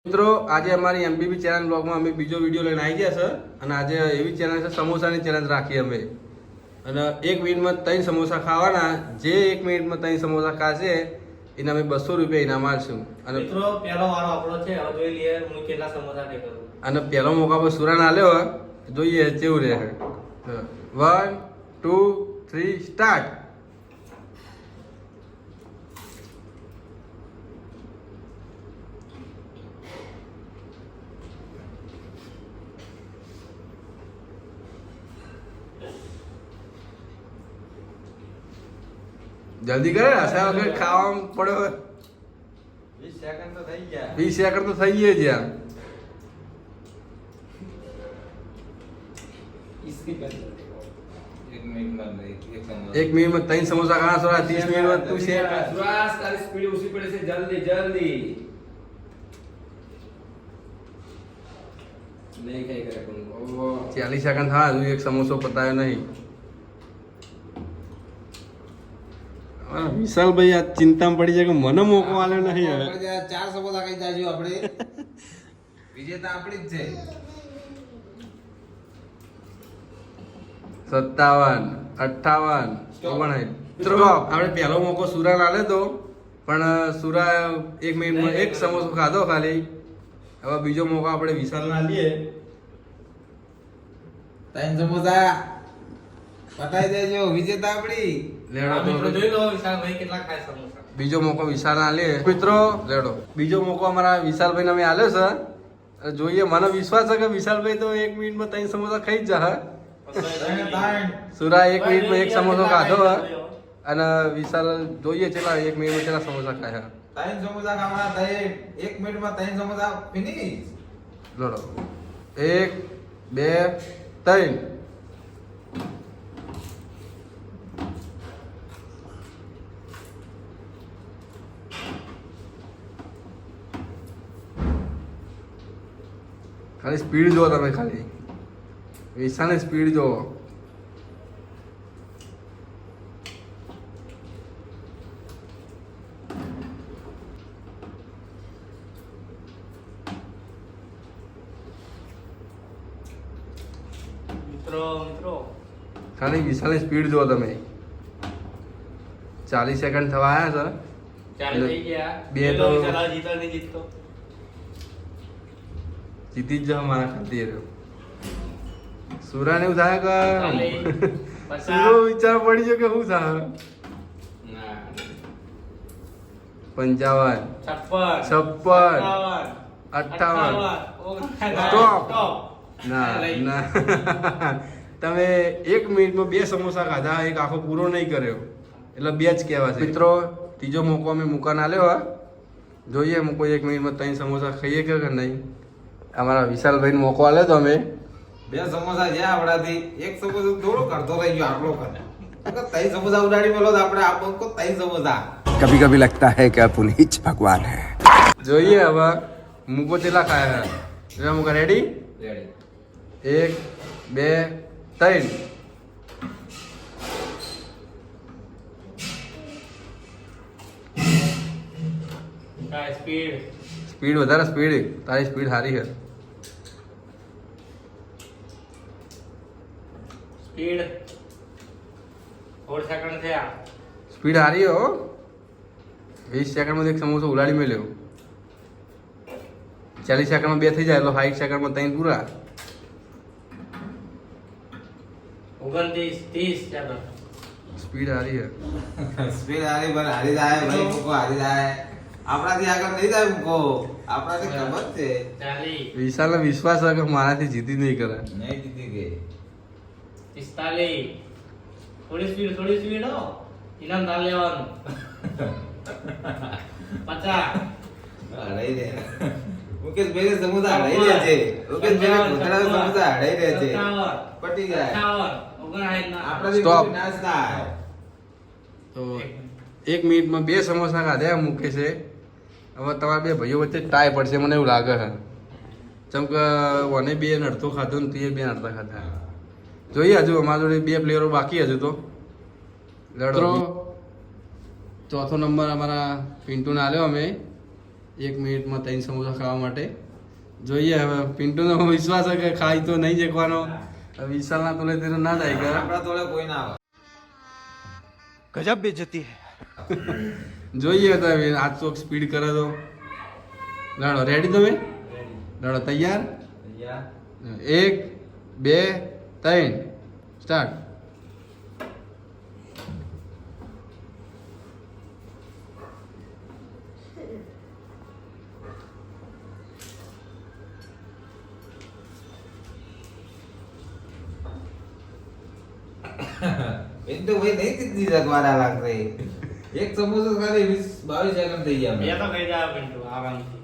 મિત્રો આજે અમારી એમબીબી ચેનલ બ્લોગમાં અમે બીજો વિડીયો લઈને આવી ગયા છે અને આજે એવી ચેનલ છે સમોસાની ચેલેન્જ રાખી અમે અને 1 મિનિટમાં 3 સમોસા ખાવાના જે 1 મિનિટમાં 3 સમોસા ખાશે એને અમે 200 રૂપિયા ઇનામ આપશું અને મિત્રો પહેલો વારો આપણો છે હવે જોઈ લઈએ હું કેટલા સમોસા નહીં કરું અને પહેલો મોકા પર સુરાન આલ્યો જોઈએ કેવું રહે 1 2 3 સ્ટાર્ટ જલ્દી કરે આશા વગર ખાવામાં પડ્યો 20 સેકન્ડ તો થઈ ગયા 20 સેકન્ડ તો થઈ ગયા જ્યાં એક મિનિટમાં 3 સમોસા ખાના સોરા 30 મિનિટમાં તું શેર સુરાસ તારી સ્પીડ ઓછી પડે છે જલ્દી જલ્દી નહીં કઈ કરે પણ 40 સેકન્ડ હા હજુ એક સમોસો પતાયો નહીં વિશાલભાઈ આ ચિંતામાં પડી જાય કે મને મોકો આલ્યો નહીં હવે આપણે 4 સમોસા ખાઈ જાજો આપણે વિજેતા આપણી જ છે 57 58 59 મિત્રો આપણે પહેલો મોકો સુરા આલે તો પણ સુરા 1 મિનિટમાં એક સમોસો ખાધો ખાલી હવે બીજો મોકો આપણે વિશાલને આલીએ 3 સમોસા પતાઈ દેજો વિજેતા આપણી મિત્રો જોઈ લો વિશાલભાઈ કેટલા ખાય સમોસા બીજો મોકો વિશાલ આલે મિત્રો લેડો બીજો મોકો અમારા વિશાલભાઈને અમે આલ્યો છે જોઈએ મને વિશ્વાસ છે કે વિશાલભાઈ તો 1 મિનિટમાં 3 સમોસા ખાઈ જ જા સુરા 1 મિનિટમાં એક સમોસો ખાધો અને વિશાલ જોઈએ કેટલા 1 મિનિટમાં કેટલા સમોસા ખાયા 3 સમોસા ખાવાના 1 મિનિટમાં 3 સમોસા ફિનિશ લડો 1 2 3 ખાલી સ્પીડ જો તમે ખાલી વિશાલની સ્પીડ જો મિત્રો ખાલી વિશાલની સ્પીડ જો તમે 40 સેકન્ડ થવા આવ્યા છે ચાલે થઈ ગયા બે બે તો- વિશાલ જીતો નહીં જીતતો જીતી જ જાઓ મારા ખાतिर સુરાને એવું થાય કે ચાલે. સુરો વિચાર પડી ગયો કે શું થાય ના 55 56 56 Stop. ના ના તમે 1 મિનિટમાં 2 સમોસા ખાધા એક આખો પૂરો નહીં કર્યો એટલે 2 જ કહેવાશે મિત્રો ત્રીજો મોકો અમે મુકાન આલ્યો જોઈએ મૂકો 1 મિનિટમાં 3 સમોસા ખાઈએ કે નહીં અમારા વિશાલભાઈને મોકો આલ્યો તો અમે 2 સમોસા જ્યાં આપણાથી એક સમોસો થોડો કરતો રહી ગયો આટલો કરે 3 સમોસા ઉડાડી મેલો તો આપણે આપો 3 સમોસા कभी कभी लगता है कि आप उन्हीं च भगवान है જોઈએ હવે મૂકો કેટલા ખાયા છે મૂકો રેડી રેડી 1 2 3 સ્પીડ સ્પીડ વધારે સ્પીડ તારી સ્પીડ સારી છે સ્પીડ 4 સેકન્ડ થયા સ્પીડ સારી હો 20 સેકન્ડમાં એક સમોસો ઉડાડી મેલ્યો 40 સેકન્ડમાં 2 થઈ જાય એટલે 60 સેકન્ડમાં 3 પૂરા 29 30 ચાલો સ્પીડ સારી છે સ્પીડ હારી પર હારી જાય ભાઈ મુકો હારી જાય આપણાથી આગળ નહીં જાય મુકો આપણાથી ખબર છે 40 વિશાલને વિશ્વાસ છે કે મારાથી જીતી નહીં કરે નહીં જીતી ગઈ 45 થોડી સ્પીડ હો ઇનામ તાર લેવાનું 50 હડાઈ દે મુકેશ ભાઈ સમુદાય હડાઈ દે છે મુકેશ ભાઈ ઘોટડા સમુદાય હડાઈ દે છે પટી જાય આપણાથી Stop. કોઈ નાશ થાય તો 1 મિનિટમાં 2 સમોસા ખાધા મૂકે છે હવે તમારા બે ભાઈઓ વચ્ચે ટાઈ પડશે મને એવું લાગે છે જેમ કે મને 2 નડતો ખાધો ને તું 2 નડતા ખાધા જોઈએ હજુ અમારા જોડે 2 પ્લેયરો બાકી હજુ તો લડો ચોથો નંબર અમારા પિન્ટુને આલ્યો અમે 1 મિનિટમાં 3 સમોસા ખાવા માટે. જોઈએ હવે પિન્ટુનો વિશ્વાસ છે કે ખાઈ તો નહીં જકવાનો. વિશાલના તોલે તેનો ના જાય કે આપણા તોડે કોઈ ના આવે. गजब बेइज्जती है. જોઈએ તો હવે આજ તો સ્પીડ કરે તો. લડો રેડી તમે? લડો તૈયાર? 1 2 3 સ્ટાર્ટ. पिंटू भाई नहीं कितनी जगवारा लग रही. एक समोसा खाली 20-22 सेकंड થઈ ગયા. બે તો કહી દે આ પિન્ટુ આરામથી.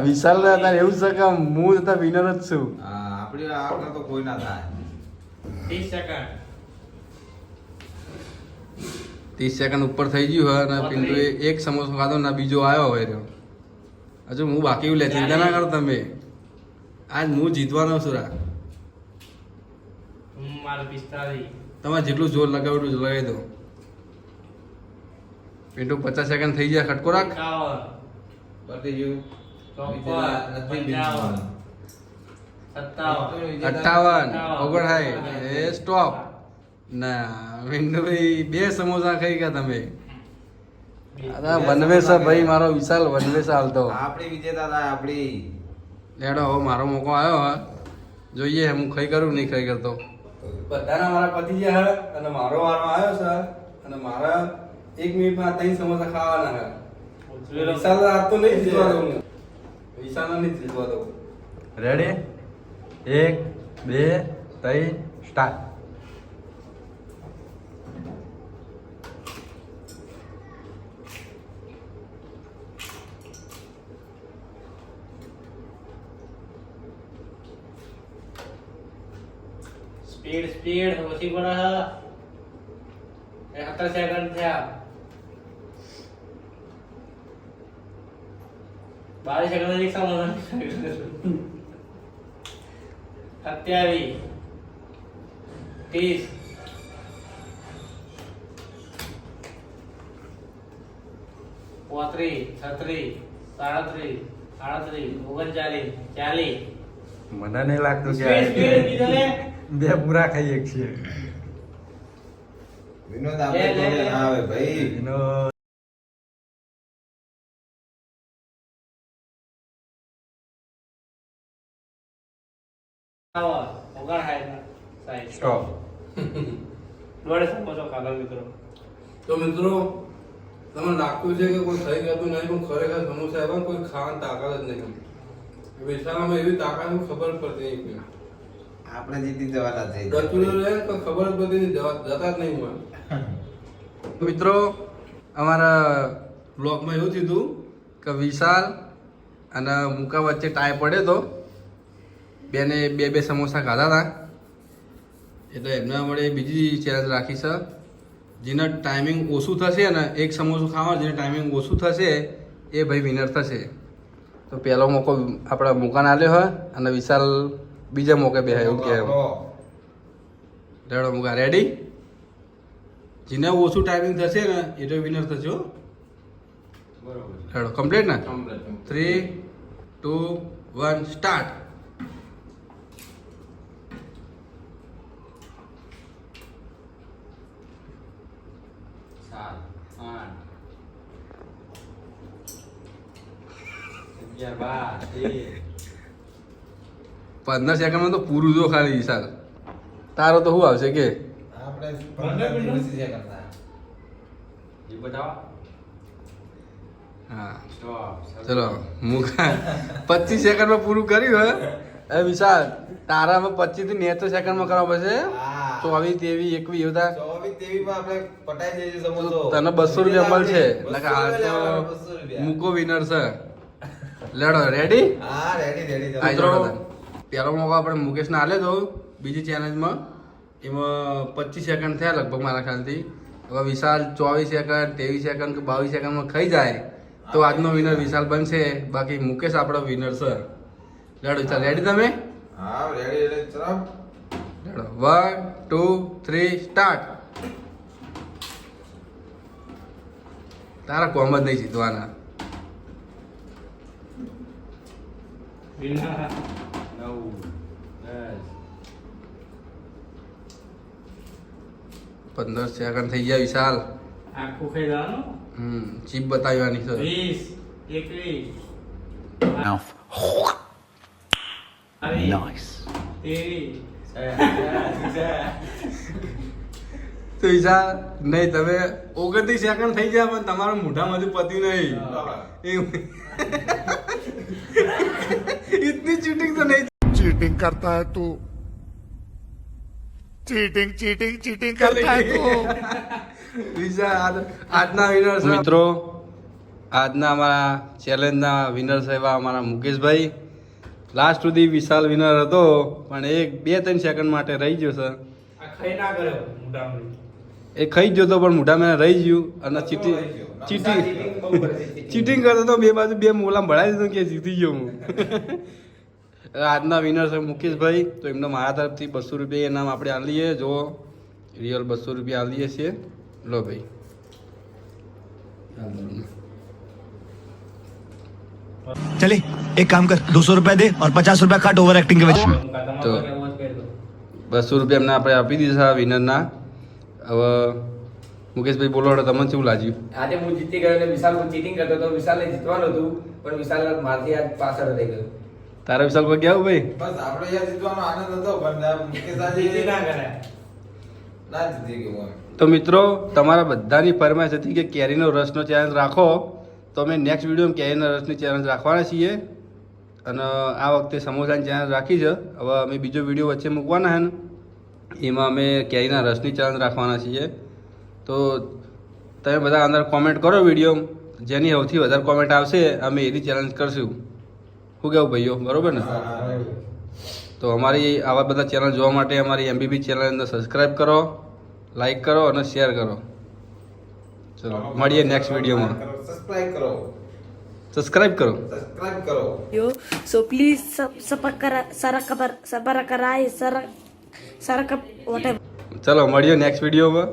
વિશાલ તારે એવું છે કે હું તો વિનર જ છું. હા આપણી આપણે તો કોઈ ના થાય. 30 સેકન્ડ. 30 સેકન્ડ ઉપર થઈ ગયું હોય અને પિન્ટુએ એક સમોસો ખાધો ને બીજો આવ્યો હોય રહ્યો. હજુ હું બાકી લે ચિંતા ના કરો તમે. આજ હું જીતવાનો છું રા. મારે 45. તમારે જેટલું જોર લગાવ્યું એટલું લગાવી દો. પિન્ટુ 50 સેકન્ડ થઈ જાય. ખટકો રાખ. 51. પતી ગયું. 54. 55. 57. 58 59 એ સ્ટોપ. ના પિન્ટુભાઈ 2 સમોસા ખાઈ ગયા તમે. અરે વનવેસા ભાઈ મારો વિશાલ વનવેસા હાલતો. આપણી વિજેતા થાય આપણી. લેડો હવે મારો મોકો આવ્યો હા. જોઈએ હું ખાઈ કરું નહીં ખાઈ કરતો. બધાના મારા પતિ જે હે અને મારો વારો આવ્યો છે અને મારા 1 મિનિટમાં 3 સમોસા ખાવાના છે. વિશાલ આજ તો નહીં જીતવા દઉં. વિશાલ નહીં જીતવા દઉં. Ready 1 2 3 start. સ્પીડ ઓછી પડે હે. 71 સેકન્ડ થયા. 22 સેકન્ડ એક સમોસા. 27 30 35 36 37 38 39 40. મને નહીં લાગતું કે સ્પીડ બીજો લે. બે પૂરા ખાઈએ છીએ વિનોદ આપણે જોડે ના આવે ભાઈ. એનો આવો ઓગણ હાય સાઈડ સ્ટોપ. દોડે સમોસો ખાધા મિત્રો. તો મિત્રો તમને લાગતું છે કે કોઈ થઈ ગયું નહીં પણ ખરેખર સમોસા એવા કોઈ ખાવાની તાકાત જ નહીં. વિશાળમાં એવી તાકાત ખબર પડતી નહીં. આપણે જીતી જવાના છે. ખબર જ બધી જતા જ નહીં હોય. મિત્રો અમારા બ્લોગમાં એવું થયું કે વિશાલ અને મુકા વચ્ચે ટાઈ પડ્યો તો બેને બે સમોસા ખાધા હતા એટલે એમના વડે બીજી ચેલેન્જ રાખી છે. જેના ટાઈમિંગ ઓછું થશે ને એક સમોસું ખાવા જેને ટાઈમિંગ ઓછું થશે એ ભાઈ વિનર થશે. તો પહેલો મોકો આપણા મુકાને આલ્યો હોય અને વિશાલ બીજા મોકે બે એવું કે રેડો મુકા રેડી. જેને ઓછું ટાઈમિંગ થશે ને એ તો વિનર થશે હો. બરોબર. રેડો કમ્પ્લીટ ને? કમ્પ્લીટ. 3 2 1 સ્ટાર્ટ. સાત 8 15 સેકન્ડમાં તો પૂરું જો ખાલી વિશાલ. તારો તો શું આવશે કે આપણે 15 મિનિટ છે કરતા. એ બતાવો. હા સ્ટોપ. ચલો મુકા 25 સેકન્ડમાં પૂરું કર્યું હે. એ વિશાલ તારામાં 25 થી 69 સેકન્ડમાં કરવા પડશે. હા. 24 23 21 એવું થાય 24 23 માં આપણે પટાઈ દઈએ સમોસો. તને 200 રૂપિયા મળશે. 200 નકર આ તો રૂપિયા. મુકો વિનર છે. લેડો રેડી. હા રેડી મિત્રો પહેલો મોકો આપણે મુકેશને આલે તો બીજી ચેલેન્જમાં એમાં 25 સેકન્ડ થયા લગભગ મારા ખ્યાલથી. હવે વિશાલ 24 સેકન્ડ 23 સેકન્ડ કે 22 સેકન્ડમાં ખાઈ જાય તો આજનો વિનર વિશાલ બનશે. બાકી મુકેશ આપણો વિનર છે. લેડો ચાલ રેડી તમે? હા રેડી ચલો. લેડો 1 2 3 સ્ટાર્ટ. તારા કોમ જ નહીં જીતવાના. વિનર 15 સેકન્ડ થઈ ગયા વિશાલ. આખું ખાઈ જવાનું ચીપ બતાવવાની છે. 20 21 તો વિશાલ નહીં, તમે 29 સેકન્ડ થઈ ગયા પણ તમારું મોઢામાંથી પત્યું નહીં. इतनी चीटिंग तो नहीं. चीटिंग करता है तू चीटिंग चीटिंग चीटिंग करता है तू આજના વિનર છે મિત્રો. આજના અમારા ચેલેન્જના વિનર છે એવા અમારા મુકેશભાઈ. લાસ્ટ સુધી વિશાલ વિનર હતો પણ 2-3 સેકન્ડ માટે રહી ગયો છે. આ ખાઈ ના કર્યો મોઢામાં. એ ખાઈ જ ગયો પણ મોઢામાં રહી ગયું અને ચીટિંગ કરતો તો બે બાજુ 2 મોલા ભરાઈ દીધું કે જીતી ગયો હું. આજના વિનર છે મુકેશભાઈ. તો એમને મારા તરફથી 200 રૂપિયા ઇનામ આપણે આલીએ. જો રિયલ 200 રૂપિયા આલીએ છીએ. લો ભાઈ. चले एक काम कर 200 रुपया दे और 50 रुपया काट ओवर एक्टिंग के वजह में તો 200 રૂપિયા એમને આપણે આપી દીધા વિનરના. હવે મુકેશભાઈ બોલો, તમને કેવું લાગ્યું? આજે હું જીતી ગયો અને વિશાલ ચીટિંગ કરતો તો વિશાલને જીતવાનું હતું પણ વિશાલ મારથી આજ પાછળ રહી ગયો. તારા વિશાલ કોઈ ગયા ભાઈ? બસ આપણે યાર જીતવાનો આનંદ હતો પણ મુકેશ આજે જીતી ના કરે. ના જીતી ગયો. તો મિત્રો તમારા બધાની ફરમાઈશ હતી કે કેરીનો રસનો ચેલેન્જ રાખો. તો અમે નેક્સ્ટ વિડીયોમાં કેરીના રસની ચેલેન્જ રાખવાના છીએ અને આ વખતે સમોસાની ચેલેન્જ રાખી છે. હવે અમે બીજો વિડીયો વચ્ચે મૂકવાના છે ને એમાં અમે કેરીના રસની ચેલેન્જ રાખવાના છીએ. તો તમે બધા અંદર કોમેન્ટ કરો વિડીયો, જેની સૌથી વધારે કોમેન્ટ આવશે અમે એની ચેલેન્જ કરશું. શું કહેવું ભાઈઓ, બરોબર ને? તો અમારી આવા બધા ચેનલ જોવા માટે અમારી MBB ચેનલને સબસ્ક્રાઈબ કરો, લાઈક કરો અને શેર કરો. ચલો મળીએ નેક્સ્ટ વિડીયોમાં. સબસ્ક્રાઇબ કરો. સબસ્ક્રાઈબ કરો. સબસ્ક્રાઇબ કરો. So please subscribe, whatever. ચલો મળીએ નેક્સ્ટ વિડીયોમાં.